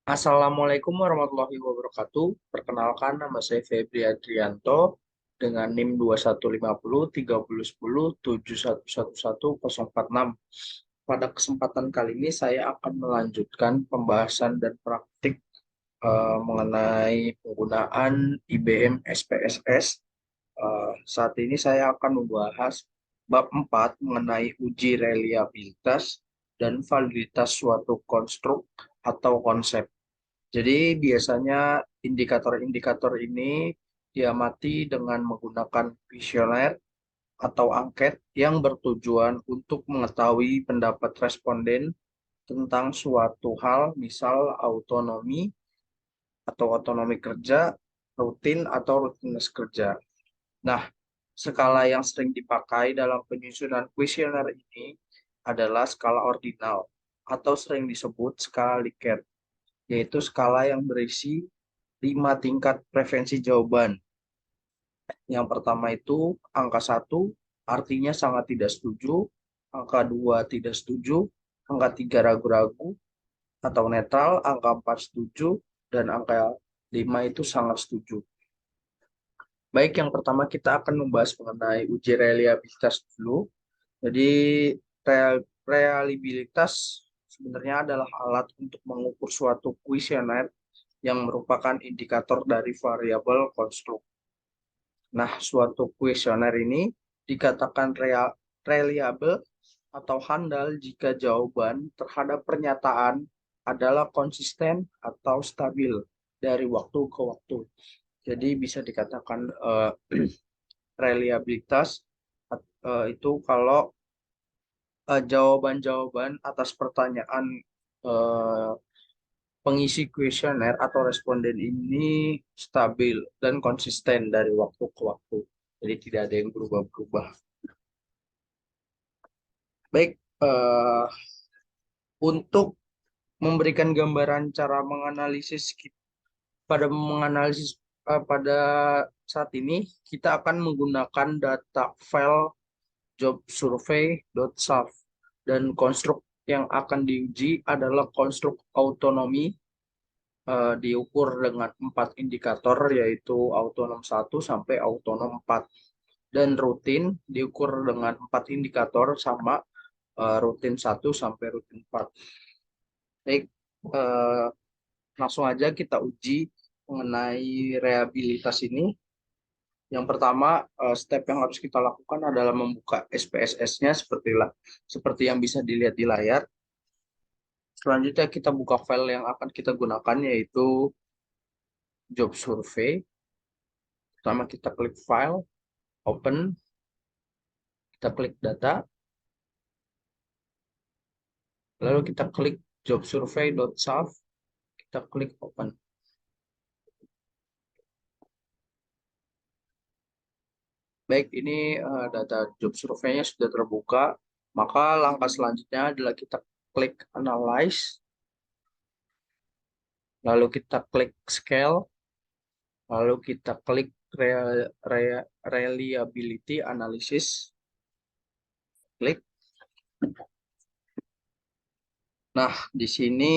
Assalamualaikum warahmatullahi wabarakatuh. Perkenalkan, nama saya Febri Adrianto dengan NIM 2150 3010 7111 046. Pada kesempatan kali ini saya akan melanjutkan pembahasan dan praktik mengenai penggunaan IBM SPSS. Saat ini saya akan membahas bab 4 mengenai uji reliabilitas dan validitas suatu konstruk atau konsep. Jadi biasanya indikator-indikator ini diamati dengan menggunakan kuesioner atau angket yang bertujuan untuk mengetahui pendapat responden tentang suatu hal, misal autonomi atau otonomi kerja, rutin atau rutinitas kerja. Nah, skala yang sering dipakai dalam penyusunan kuesioner ini adalah skala ordinal atau sering disebut skala Likert, yaitu skala yang berisi 5 tingkat preferensi jawaban. Yang pertama itu angka 1 artinya sangat tidak setuju, angka 2 tidak setuju, angka 3 ragu-ragu atau netral, angka 4 setuju, dan angka 5 itu sangat setuju. Baik, yang pertama kita akan membahas mengenai uji reliabilitas dulu. Jadi reliabilitas sebenarnya adalah alat untuk mengukur suatu kuesioner yang merupakan indikator dari variabel konstruk. Nah, suatu kuesioner ini dikatakan reliable atau handal jika jawaban terhadap pernyataan adalah konsisten atau stabil dari waktu ke waktu. Jadi bisa dikatakan reliabilitas itu kalau jawaban-jawaban atas pertanyaan eh, pengisi kuesioner atau responden ini stabil dan konsisten dari waktu ke waktu. Jadi tidak ada yang berubah-berubah. Baik, untuk memberikan gambaran cara menganalisis pada saat ini kita akan menggunakan data file job survey.saf dan konstruk yang akan diuji adalah konstruk autonomi, diukur dengan 4 indikator yaitu autonom 1 sampai autonom 4, dan rutin diukur dengan 4 indikator sama, rutin 1 sampai rutin 4. Baik, eh, langsung aja kita uji mengenai reliabilitas ini. Yang pertama, step yang harus kita lakukan adalah membuka SPSS-nya seperti yang bisa dilihat di layar. Selanjutnya kita buka file yang akan kita gunakan yaitu job survey. Pertama kita klik file, open, kita klik data, lalu kita klik job survey.saf, kita klik open. Baik, ini data job survey-nya sudah terbuka. Maka langkah selanjutnya adalah kita klik analyze, lalu kita klik scale, lalu kita klik reliability analysis, klik. Nah, di sini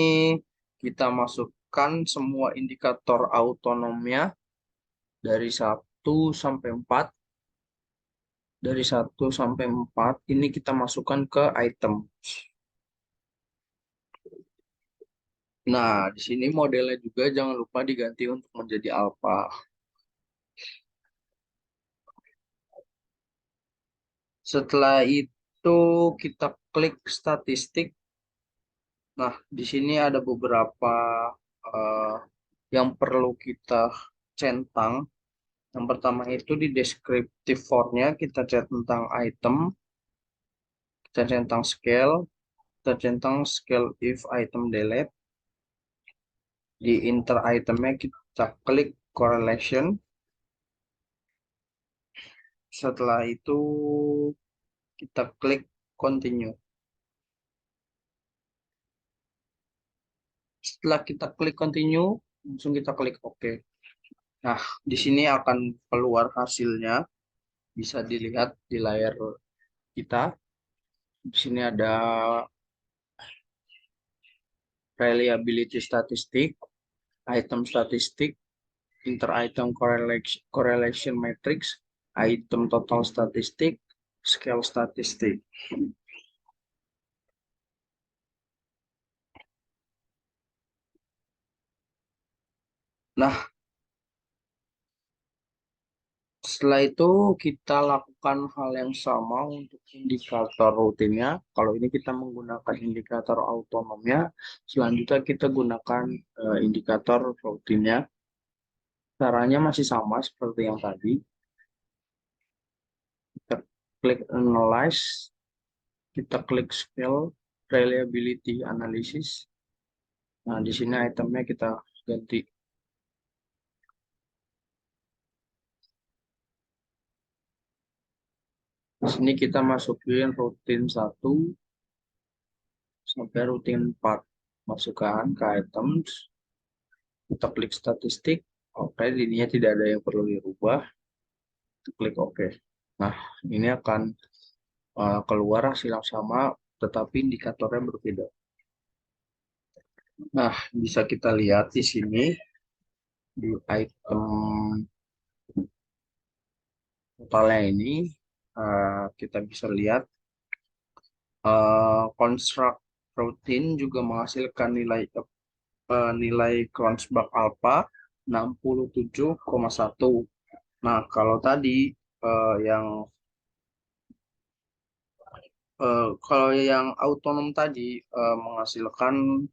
kita masukkan semua indikator autonomnya dari 1 sampai 4. Dari 1 sampai 4 ini kita masukkan ke item. Nah, di sini modelnya juga jangan lupa diganti untuk menjadi alpha. Setelah itu kita klik statistik. Nah, di sini ada beberapa eh, yang perlu kita centang. Yang pertama itu di descriptive for-nya kita centang item, kita centang scale, kita centang scale if item delete. Di inter itemnya kita klik correlation. Setelah itu kita klik continue. Setelah kita klik continue, langsung kita klik OK. Nah, di sini akan keluar hasilnya. Bisa dilihat di layar kita. Di sini ada reliability statistik, item statistik, inter-item correlation matrix, item total statistik, scale statistik. Nah, setelah itu kita lakukan hal yang sama untuk indikator rutinnya. Kalau ini kita menggunakan indikator autonomnya, selanjutnya kita gunakan indikator rutinnya. Caranya masih sama seperti yang tadi. Kita klik analyze, kita klik scale, reliability analysis. Nah, di sini itemnya kita ganti. Di sini kita masukin rutin 1 sampai rutin 4. Masukkan ke items. Kita klik statistik. Oke, ininya tidak ada yang perlu dirubah. Kita klik OK. Nah, ini akan keluar hasil yang sama, tetapi indikatornya berbeda. Nah, bisa kita lihat di sini di item totalnya ini, kita bisa lihat construct routine juga menghasilkan nilai Kronzbach alpha 67,1. Nah, kalau tadi yang autonom tadi menghasilkan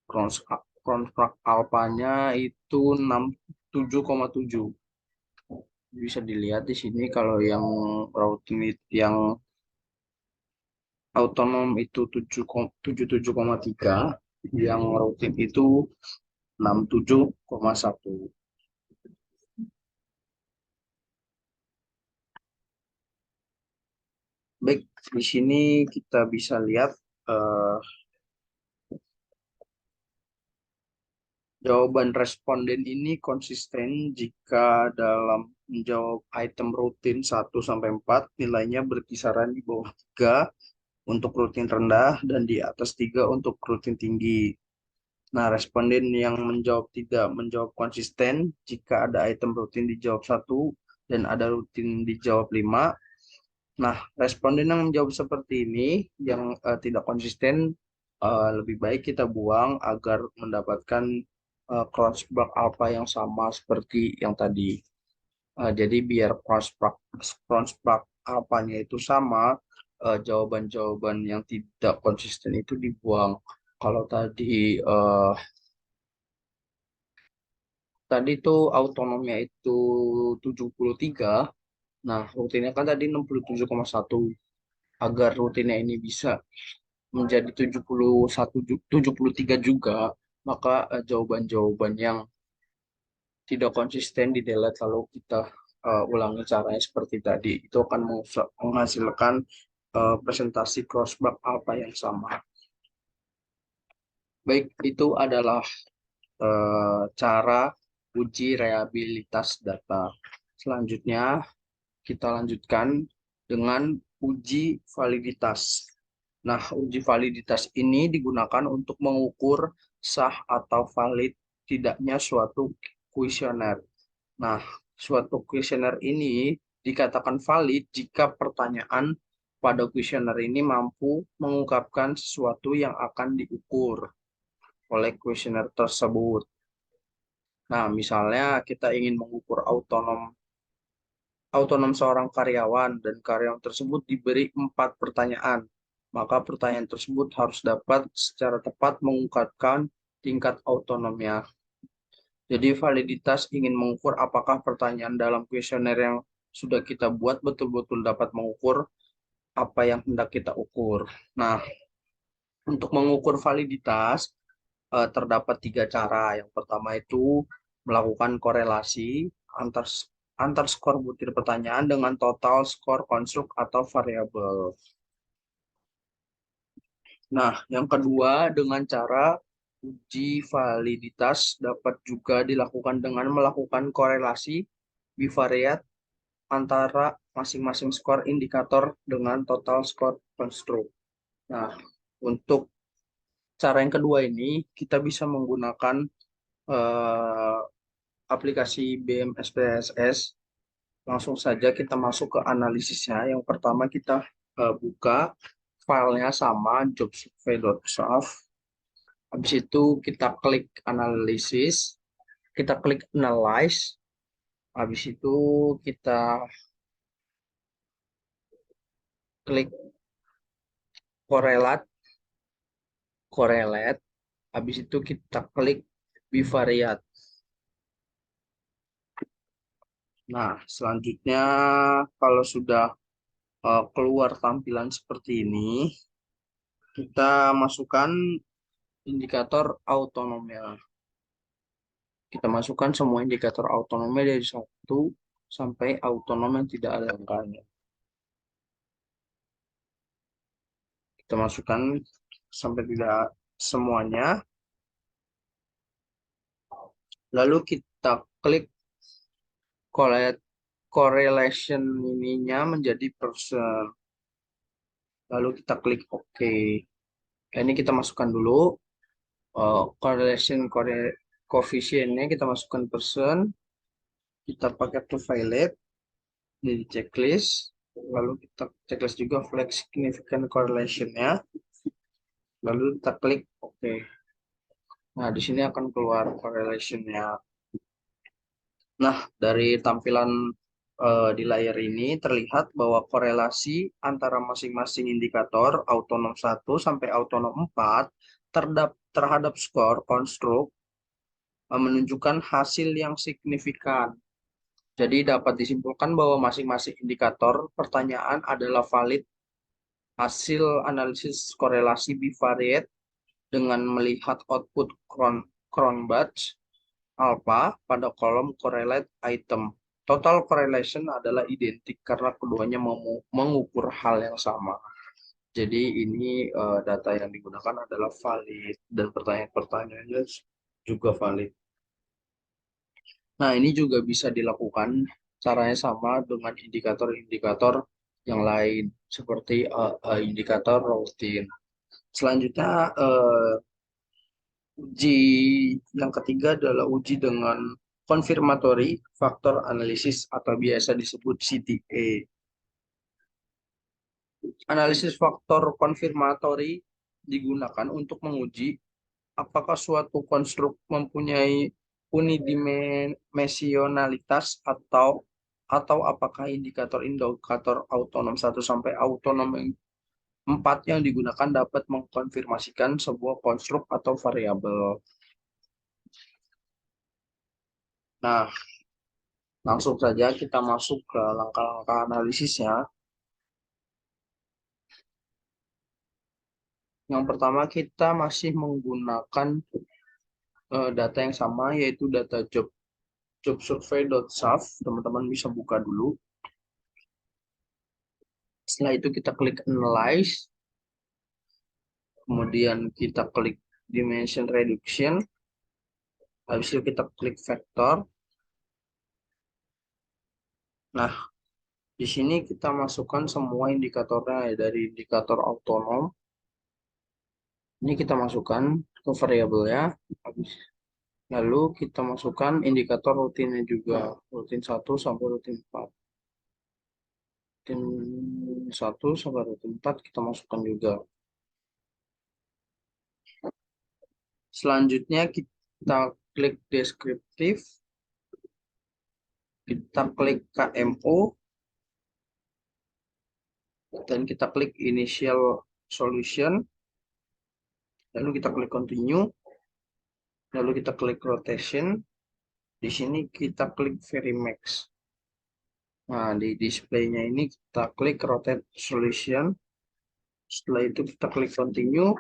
Kronzbach alpanya itu 67,7. Bisa dilihat di sini kalau yang routine yang autonom itu 77,3, yang rutin itu 67,1. Baik, di sini kita bisa lihat eh, jawaban responden ini konsisten jika dalam menjawab item rutin 1 sampai 4 nilainya berkisaran di bawah 3 untuk rutin rendah dan di atas 3 untuk rutin tinggi. Nah, responden yang menjawab tidak menjawab konsisten jika ada item rutin dijawab 1 dan ada rutin dijawab 5. Nah, responden yang menjawab seperti ini yang tidak konsisten lebih baik kita buang agar mendapatkan Kronzbach alpha yang sama seperti yang tadi. Jadi biar Kronzbach alpha-nya itu sama, jawaban-jawaban yang tidak konsisten itu dibuang. Kalau tadi tuh autonomnya itu 73. Nah, rutinnya kan tadi 67,1. Agar rutinnya ini bisa menjadi 73 juga, maka jawaban-jawaban yang tidak konsisten di delete lalu kita ulangi caranya seperti tadi. Itu akan menghasilkan presentasi crossback apa yang sama. Baik, itu adalah cara uji reliabilitas data. Selanjutnya, kita lanjutkan dengan uji validitas. Nah, uji validitas ini digunakan untuk mengukur sah atau valid tidaknya suatu kuesioner. Nah, suatu kuesioner ini dikatakan valid jika pertanyaan pada kuesioner ini mampu mengungkapkan sesuatu yang akan diukur oleh kuesioner tersebut. Nah, misalnya kita ingin mengukur autonom seorang karyawan dan karyawan tersebut diberi 4 pertanyaan. Maka pertanyaan tersebut harus dapat secara tepat mengungkapkan tingkat autonomnya. Jadi validitas ingin mengukur apakah pertanyaan dalam kuesioner yang sudah kita buat betul-betul dapat mengukur apa yang hendak kita ukur. Nah, untuk mengukur validitas terdapat 3 cara. Yang pertama itu melakukan korelasi antar antar skor butir pertanyaan dengan total skor konstruk atau variabel. Nah, yang kedua dengan cara uji validitas dapat juga dilakukan dengan melakukan korelasi bivariat antara masing-masing skor indikator dengan total skor konstruk. Nah, untuk Cara yang kedua ini kita bisa menggunakan eh, aplikasi BM SPSS. Langsung saja kita masuk ke analisisnya. Yang pertama kita buka filenya sama jobsurvey.saf. Habis itu kita klik analisis, kita klik analyze. Habis itu kita klik correlate, correlate. Habis itu kita klik bivariate. Nah, selanjutnya kalau sudah keluar tampilan seperti ini, kita masukkan indikator autonomnya. Kita masukkan semua indikator autonomnya dari 1 sampai autonom yang tidak ada angkanya. Kita masukkan sampai tidak semuanya. Lalu kita klik correlation ininya menjadi persen. Lalu kita klik OK. Ini kita masukkan dulu correlation coefficientnya kita masukkan persen. Kita pakai to valid di checklist. Lalu kita checklist juga flag significant correlationnya. Lalu kita klik OK. Nah, di sini akan keluar correlationnya. Nah, dari tampilan di layar ini terlihat bahwa korelasi antara masing-masing indikator autonom 1 sampai autonom 4 terhadap skor konstruk menunjukkan hasil yang signifikan. Jadi dapat disimpulkan bahwa masing-masing indikator pertanyaan adalah valid. Hasil analisis korelasi bivariate dengan melihat output Cronbach alpha pada kolom correlate item. Total correlation adalah identik karena keduanya mengukur hal yang sama. Jadi ini data yang digunakan adalah valid dan pertanyaan-pertanyaannya juga valid. Nah, ini juga bisa dilakukan caranya sama dengan indikator-indikator yang lain seperti indikator rutin. Selanjutnya uji yang ketiga adalah uji dengan confirmatory factor analysis atau biasa disebut CTA. Analisis faktor konfirmatori digunakan untuk menguji apakah suatu konstruk mempunyai unidimensionalitas atau apakah indikator-indikator autonom 1 sampai autonom 4 yang digunakan dapat mengkonfirmasikan sebuah konstruk atau variabel. Nah, langsung saja kita masuk ke langkah-langkah analisisnya. Yang pertama kita masih menggunakan data yang sama yaitu data jobsurvey.saf. Teman-teman bisa buka dulu. Setelah itu kita klik analyze. Kemudian kita klik dimension reduction. Habis itu kita klik vector. Nah, di sini kita masukkan semua indikatornya ya, dari indikator autonom. Ini kita masukkan ke variabelnya. Lalu kita masukkan indikator rutinnya juga. Rutin 1 sampai rutin 4. Rutin 1 sampai rutin 4 kita masukkan juga. Selanjutnya kita klik deskriptif. Kita klik KMO. Dan kita klik initial solution. Lalu kita klik continue. Lalu kita klik rotation. Di sini kita klik Verimax. Nah, di displaynya ini kita klik rotate solution. Setelah itu kita klik continue.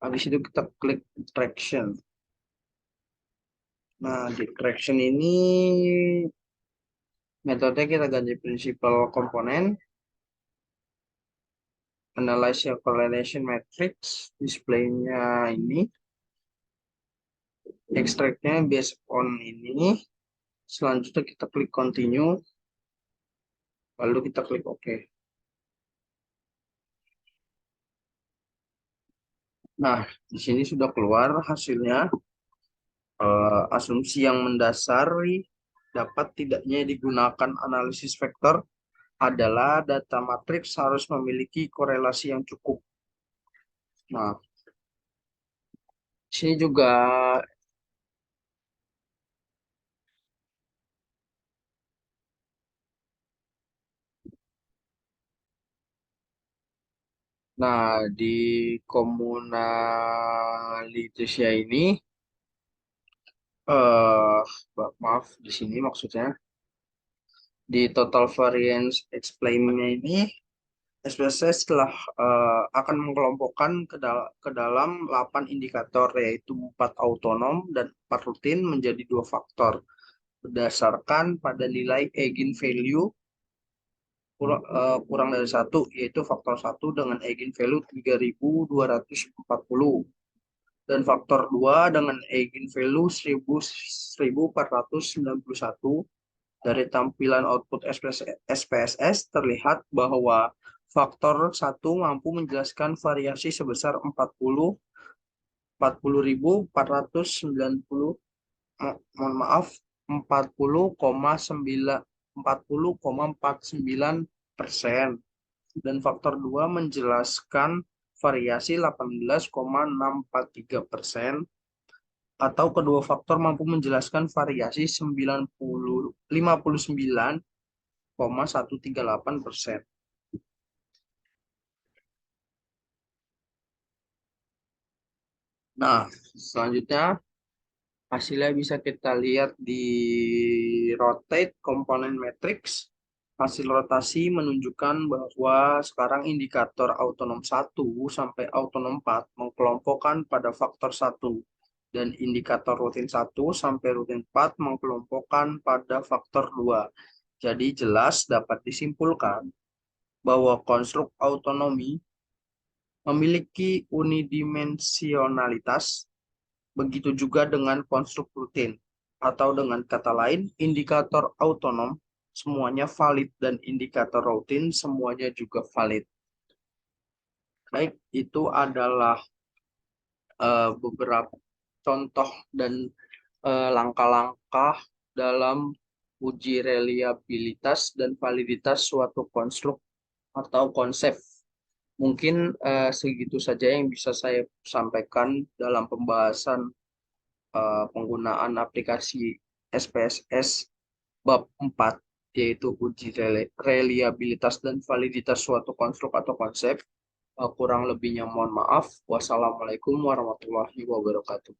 Habis itu kita klik traction. Nah, di traction ini metode kita ganti prinsipal komponen. Analyze your correlation matrix. Displaynya ini. Extract-nya based on ini. Selanjutnya kita klik continue. Lalu kita klik OK. Nah, di sini sudah keluar hasilnya. Asumsi yang mendasari dapat tidaknya digunakan analisis vektor adalah data matriks harus memiliki korelasi yang cukup. Nah, di sini juga, nah di komunalitasnya ini, eh maaf di sini maksudnya di total variance explain-nya ini SPSS telah akan mengelompokkan ke dalam 8 indikator, yaitu 4 autonom dan 4 rutin menjadi 2 faktor berdasarkan pada nilai eigenvalue kurang dari satu, yaitu faktor satu dengan eigenvalue 3240 dan faktor 2 dengan eigenvalue 1491. Dari tampilan output SPSS terlihat bahwa faktor satu mampu menjelaskan variasi sebesar 40.490, mohon maaf, 40,49% dan faktor 2 menjelaskan variasi 18,643%, atau kedua faktor mampu menjelaskan variasi 59,138%. Nah, selanjutnya hasilnya bisa kita lihat di rotate component matrix. Hasil rotasi menunjukkan bahwa sekarang indikator autonom 1 sampai autonom 4 mengkelompokkan pada faktor 1 dan indikator rutin 1 sampai rutin 4 mengkelompokkan pada faktor 2. Jadi jelas dapat disimpulkan bahwa konstruk autonomi memiliki unidimensionalitas. Begitu juga dengan konstruk rutin. Atau dengan kata lain, indikator autonom semuanya valid dan indikator rutin semuanya juga valid. Baik, itu adalah beberapa contoh dan langkah-langkah dalam uji reliabilitas dan validitas suatu konstruk atau konsep. Mungkin segitu saja yang bisa saya sampaikan dalam pembahasan penggunaan aplikasi SPSS bab 4, yaitu uji reliabilitas dan validitas suatu konstruk atau konsep. Kurang lebihnya mohon maaf. Wassalamualaikum warahmatullahi wabarakatuh.